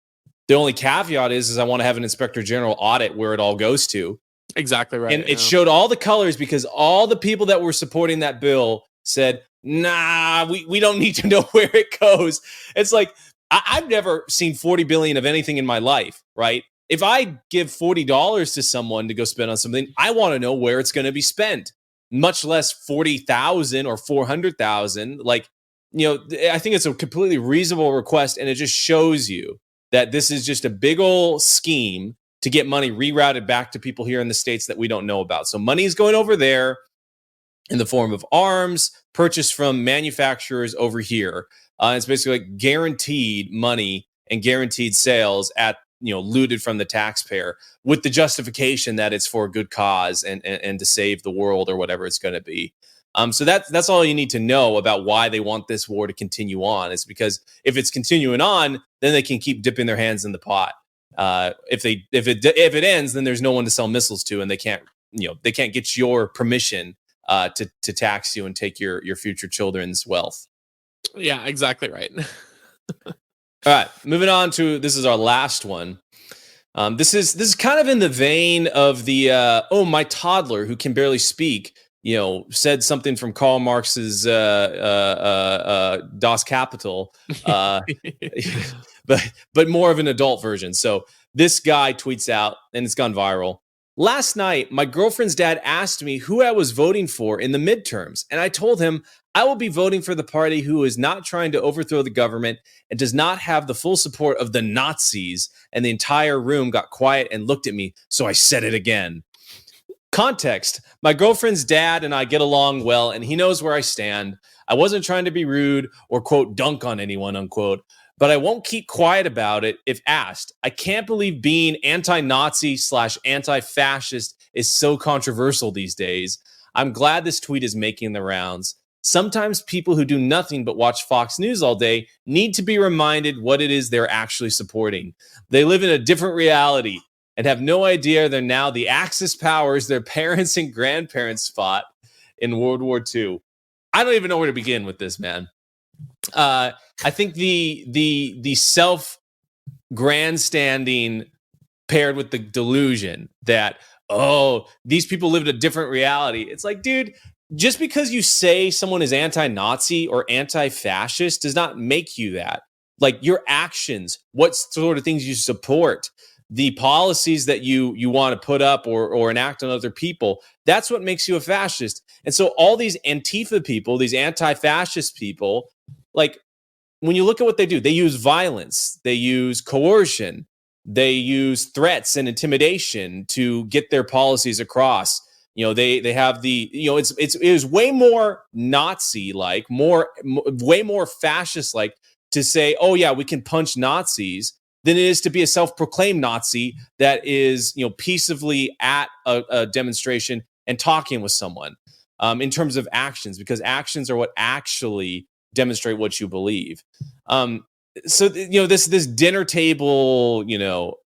The only caveat is I want to have an inspector general audit where it all goes to. Exactly right. And it showed all the colors because all the people that were supporting that bill said, nah, we don't need to know where it goes. It's like, I've never seen 40 billion of anything in my life, right? If I give $40 to someone to go spend on something, I want to know where it's going to be spent, much less 40,000 or 400,000. Like, I think it's a completely reasonable request. And it just shows you that this is just a big old scheme to get money rerouted back to people here in the States that we don't know about. So money is going over there in the form of arms purchased from manufacturers over here. It's basically like guaranteed money and guaranteed sales at, looted from the taxpayer with the justification that it's for a good cause and to save the world or whatever it's going to be. So that's all you need to know about why they want this war to continue on, is because if it's continuing on, then they can keep dipping their hands in the pot. If it ends, then there's no one to sell missiles to, and they can't get your permission to tax you and take your future children's wealth. Yeah, exactly right. All right, moving on to, this is our last one. This is kind of in the vein of the my toddler who can barely speak, said something from Karl Marx's Das Kapital, but more of an adult version. So this guy tweets out, and it's gone viral. Last night, my girlfriend's dad asked me who I was voting for in the midterms, and I told him I will be voting for the party who is not trying to overthrow the government and does not have the full support of the Nazis, and the entire room got quiet and looked at me, so I said it again. Context: my girlfriend's dad and I get along well, and he knows where I stand. I wasn't trying to be rude or, quote, dunk on anyone, unquote, but I won't keep quiet about it if asked. I can't believe being anti-Nazi/anti-fascist is so controversial these days. I'm glad this tweet is making the rounds. Sometimes people who do nothing but watch Fox News all day need to be reminded what it is they're actually supporting. They live in a different reality and have no idea they're now the Axis powers their parents and grandparents fought in World War II. I don't even know where to begin with this, man. I think the self grandstanding paired with the delusion that, oh, these people live in a different reality. It's like, dude, just because you say someone is anti-Nazi or anti-fascist does not make you that. Like, your actions, what sort of things you support, the policies that you want to put up or enact on other people, that's what makes you a fascist. And so all these Antifa people, these anti-fascist people, like, when you look at what they do, they use violence, they use coercion, they use threats and intimidation to get their policies across. They have the, it is way more Nazi like, way more fascist like to say, oh yeah, we can punch Nazis, than it is to be a self-proclaimed Nazi that is, peaceably at a demonstration and talking with someone, in terms of actions, because actions are what actually demonstrate what you believe. So this dinner table,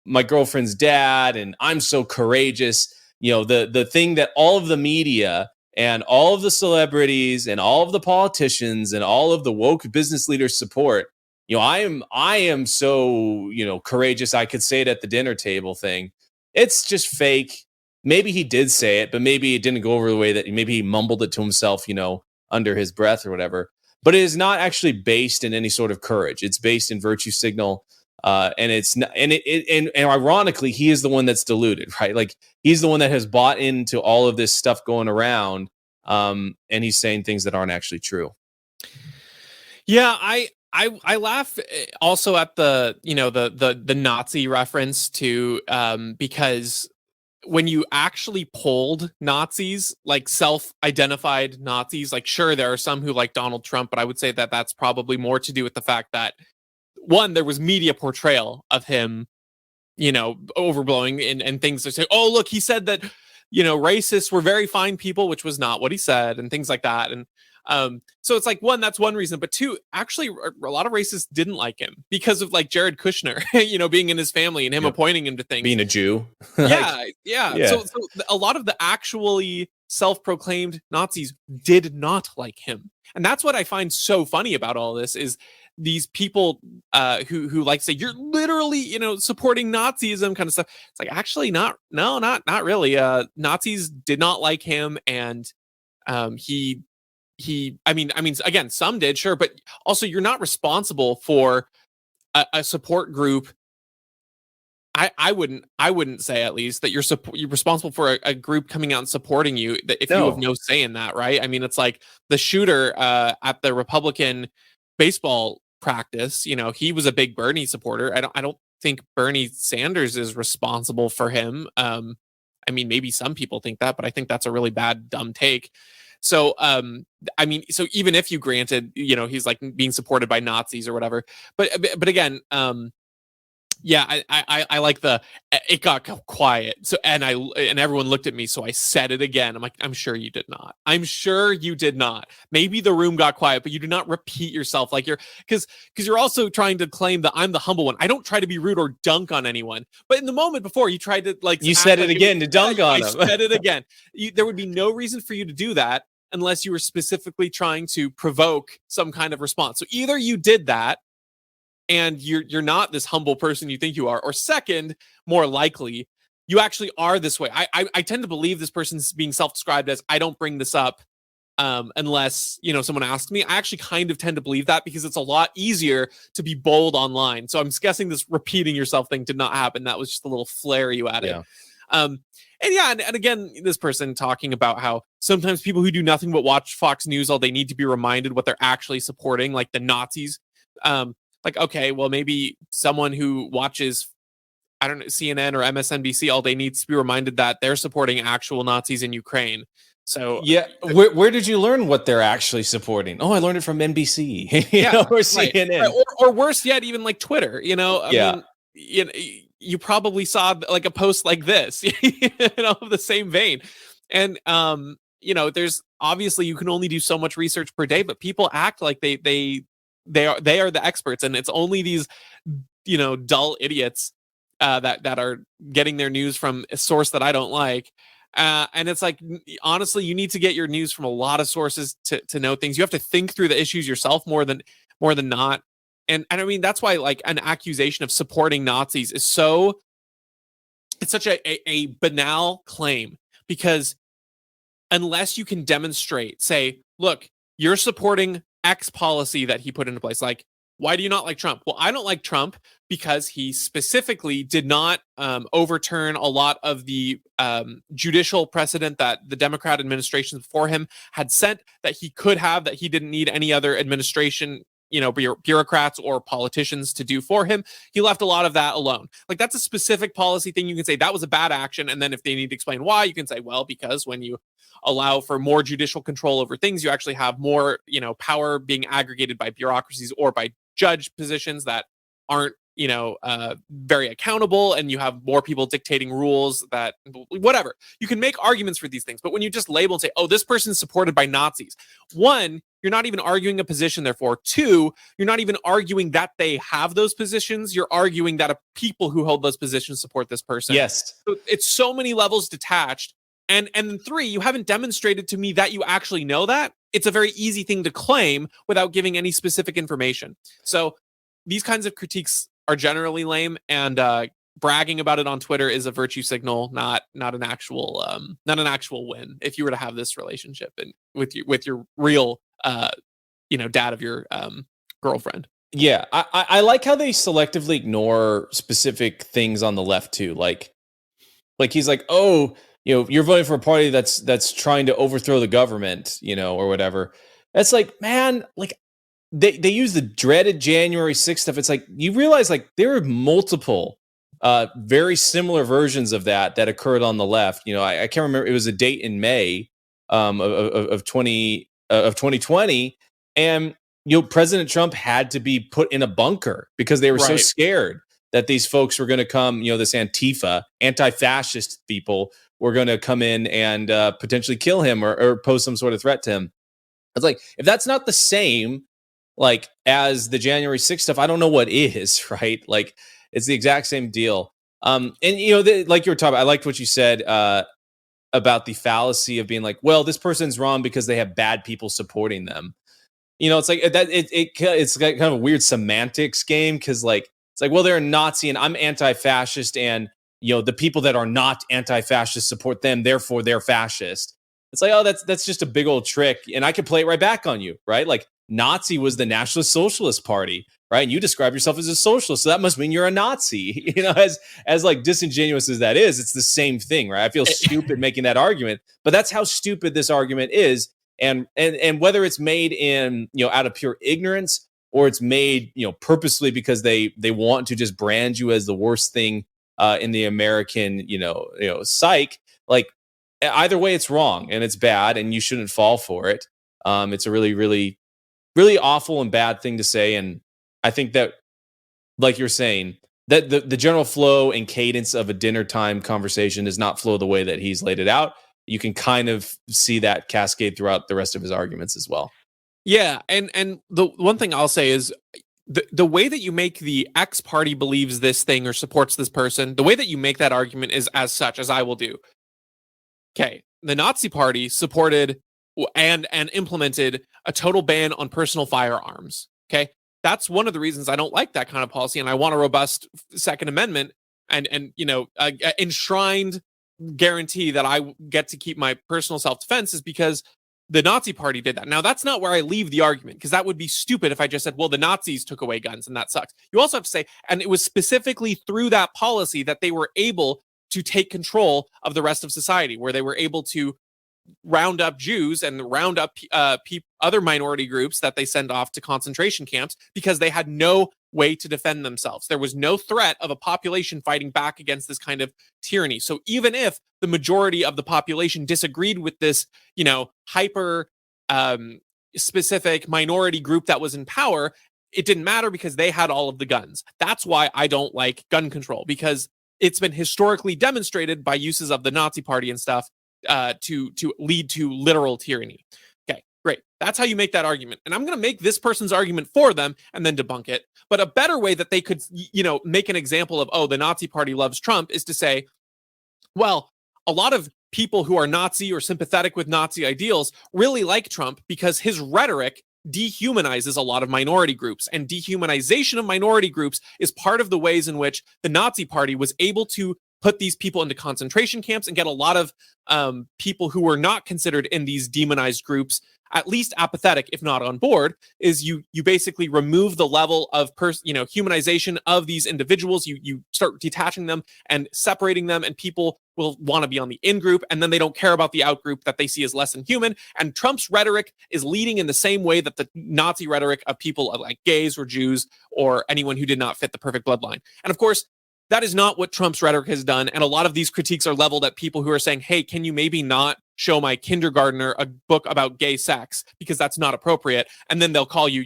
my girlfriend's dad, and I'm so courageous. The thing that all of the media and all of the celebrities and all of the politicians and all of the woke business leaders support. I am so, courageous. I could say it at the dinner table thing. It's just fake. Maybe he did say it, but maybe it didn't go over the way that maybe he mumbled it to himself, under his breath or whatever. But it is not actually based in any sort of courage. It's based in virtue signal. And it's not, and ironically, he is the one that's deluded, right? Like, he's the one that has bought into all of this stuff going around. And he's saying things that aren't actually true. Yeah, I laugh also at the the Nazi reference too, because when you actually polled Nazis, like self-identified Nazis, like, sure, there are some who like Donald Trump, but I would say that that's probably more to do with the fact that, one, there was media portrayal of him, overblowing and things that say, oh, look, he said that, racists were very fine people, which was not what he said, and things like that. And so it's like, one, that's one reason, but two, actually a lot of racists didn't like him because of, like, Jared Kushner, being in his family and him appointing him to things. Being a Jew. Yeah. So a lot of the actually self-proclaimed Nazis did not like him. And that's what I find so funny about all this is these people who like say you're literally, supporting Nazism kind of stuff. It's like, actually not really. Nazis did not like him, and I mean, again, some did, sure, but also you're not responsible for a support group. I wouldn't say, at least, that you're responsible for a group coming out and supporting you if you have no say in that, right? I mean, it's like the shooter at the Republican baseball practice. He was a big Bernie supporter. I don't think Bernie Sanders is responsible for him. I mean, maybe some people think that, but I think that's a really bad, dumb take. So, I mean, so even if you granted, he's like being supported by Nazis or whatever, but again, yeah, I like it got quiet. So, and everyone looked at me. So I said it again. I'm like, I'm sure you did not. I'm sure you did not. Maybe the room got quiet, but you did not repeat yourself, like because you're also trying to claim that I'm the humble one. I don't try to be rude or dunk on anyone. But in the moment before, you tried to, like, you said it again to dunk on him. I said it again. There would be no reason for you to do that unless you were specifically trying to provoke some kind of response. So either you did that, and you're not this humble person you think you are, or second, more likely, you actually are this way. I tend to believe this person's being self-described as, I don't bring this up unless someone asks me. I actually kind of tend to believe that because it's a lot easier to be bold online. So I'm guessing this repeating yourself thing did not happen. That was just a little flair you added. Yeah. And again, this person talking about how sometimes people who do nothing but watch Fox News all day need to be reminded what they're actually supporting, like the Nazis. Like, okay, well, maybe someone who watches, I don't know, CNN or MSNBC all day needs to be reminded that they're supporting actual Nazis in Ukraine. So yeah, where did you learn what they're actually supporting? Oh, I learned it from NBC, or CNN, right. Or worse yet, even like Twitter. I mean, you probably saw like a post like this, of the same vein, and there's obviously you can only do so much research per day, but people act like they are the experts, and it's only these dull idiots that are getting their news from a source that I don't like. And it's like, honestly, you need to get your news from a lot of sources to know things. You have to think through the issues yourself more than not. And I mean, that's why like an accusation of supporting Nazis is it's such a banal claim, because unless you can demonstrate, say, look, you're supporting X policy that he put into place. Like, why do you not like Trump? Well, I don't like Trump because he specifically did not overturn a lot of the judicial precedent that the Democrat administrations before him had set, that he could have, that he didn't need any other administration, bureaucrats or politicians to do for him. He left a lot of that alone. Like, that's a specific policy thing. You can say that was a bad action. And then if they need to explain why, you can say, well, because when you allow for more judicial control over things, you actually have more, power being aggregated by bureaucracies or by judge positions that aren't, very accountable, and you have more people dictating rules that whatever. You can make arguments for these things, but when you just label and say, oh, this person's supported by Nazis, one, you're not even arguing a position, therefore. Two, you're not even arguing that they have those positions. You're arguing that people who hold those positions support this person. Yes. So it's so many levels detached. And then three, you haven't demonstrated to me that you actually know that. It's a very easy thing to claim without giving any specific information. So these kinds of critiques are generally lame, and bragging about it on Twitter is a virtue signal, not an actual win. If you were to have this relationship and with your real dad of your girlfriend. Yeah, I like how they selectively ignore specific things on the left too. Like he's like, oh, you're voting for a party that's trying to overthrow the government, or whatever. That's like, man, like they use the dreaded January 6th stuff. It's like, you realize like there are multiple very similar versions of that occurred on the left. I can't remember. It was a date in May of 2020, and President Trump had to be put in a bunker because they were so scared that these folks were going to come. This Antifa, anti-fascist people were going to come in and potentially kill him or pose some sort of threat to him. It's like, if that's not the same like as the January 6th stuff, I don't know what is, right? Like, it's the exact same deal. And like you were talking about, I liked what you said about the fallacy of being like, well, this person's wrong because they have bad people supporting them. It's like that. It's like kind of a weird semantics game, because like it's like, well, they're a Nazi and I'm anti-fascist, and the people that are not anti-fascist support them, therefore they're fascist. It's like, oh, that's just a big old trick, and I could play it right back on you, right? Like, Nazi was the Nationalist Socialist Party, right? And you describe yourself as a socialist, so that must mean you're a Nazi. As like disingenuous as that is, it's the same thing, right? I feel stupid making that argument, but that's how stupid this argument is. And whether it's made in out of pure ignorance, or it's made purposely because they want to just brand you as the worst thing in the American psyche, like, either way it's wrong and it's bad and you shouldn't fall for it. It's a really, really, really awful and bad thing to say. And I think that, like you're saying, that the general flow and cadence of a dinner time conversation does not flow the way that he's laid it out. You can kind of see that cascade throughout the rest of his arguments as well. Yeah, and the one thing I'll say is the way that you make the X party believes this thing or supports this person, the way that you make that argument is as such, as I will do. Okay, the Nazi Party supported and implemented a total ban on personal firearms. Okay, that's one of the reasons I don't like that kind of policy, and I want a robust Second Amendment and enshrined guarantee that I get to keep my personal self-defense, is because the Nazi Party did that. Now, that's not where I leave the argument, because that would be stupid if I just said, well, the Nazis took away guns and that sucks. You also have to say, and it was specifically through that policy that they were able to take control of the rest of society, where they were able to round up Jews and round up other minority groups that they send off to concentration camps, because they had no way to defend themselves. There was no threat of a population fighting back against this kind of tyranny. So even if the majority of the population disagreed with this, hyper specific minority group that was in power, it didn't matter because they had all of the guns. That's why I don't like gun control, because it's been historically demonstrated by uses of the Nazi Party and stuff to lead to literal tyranny. Okay, great. That's how you make that argument. And I'm going to make this person's argument for them and then debunk it. But a better way that they could, make an example of, oh, the Nazi Party loves Trump is to say, well, a lot of people who are Nazi or sympathetic with Nazi ideals really like Trump because his rhetoric dehumanizes a lot of minority groups, and dehumanization of minority groups is part of the ways in which the Nazi Party was able to put these people into concentration camps and get a lot of people who were not considered in these demonized groups at least apathetic, if not on board. Is you basically remove the level of humanization of these individuals. You start detaching them and separating them, and people will want to be on the in group, and then they don't care about the out group that they see as less than human. And Trump's rhetoric is leading in the same way that the Nazi rhetoric of people like gays or Jews or anyone who did not fit the perfect bloodline. And of course, that is not what Trump's rhetoric has done. And a lot of these critiques are leveled at people who are saying, hey, can you maybe not show my kindergartner a book about gay sex because that's not appropriate? And then they'll call you,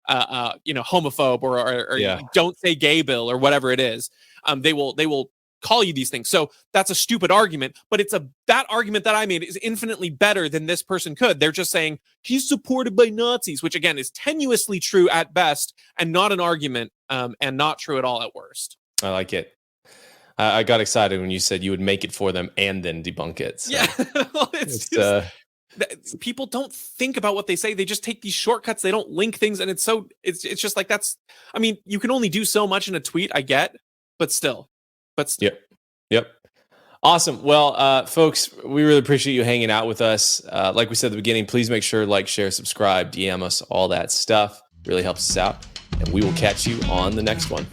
homophobe or don't say gay bill or whatever it is. They will call you these things. So that's a stupid argument, but that argument that I made is infinitely better than this person could. They're just saying he's supported by Nazis, which again is tenuously true at best and not an argument, and not true at all at worst. I like it. I got excited when you said you would make it for them and then debunk it. So. Yeah, well, people don't think about what they say. They just take these shortcuts. They don't link things, and it's just like you can only do so much in a tweet. I get, but still. Yep. Awesome. Well, folks, we really appreciate you hanging out with us. Like we said at the beginning, please make sure like, share, subscribe, DM us, all that stuff. Really helps us out, and we will catch you on the next one.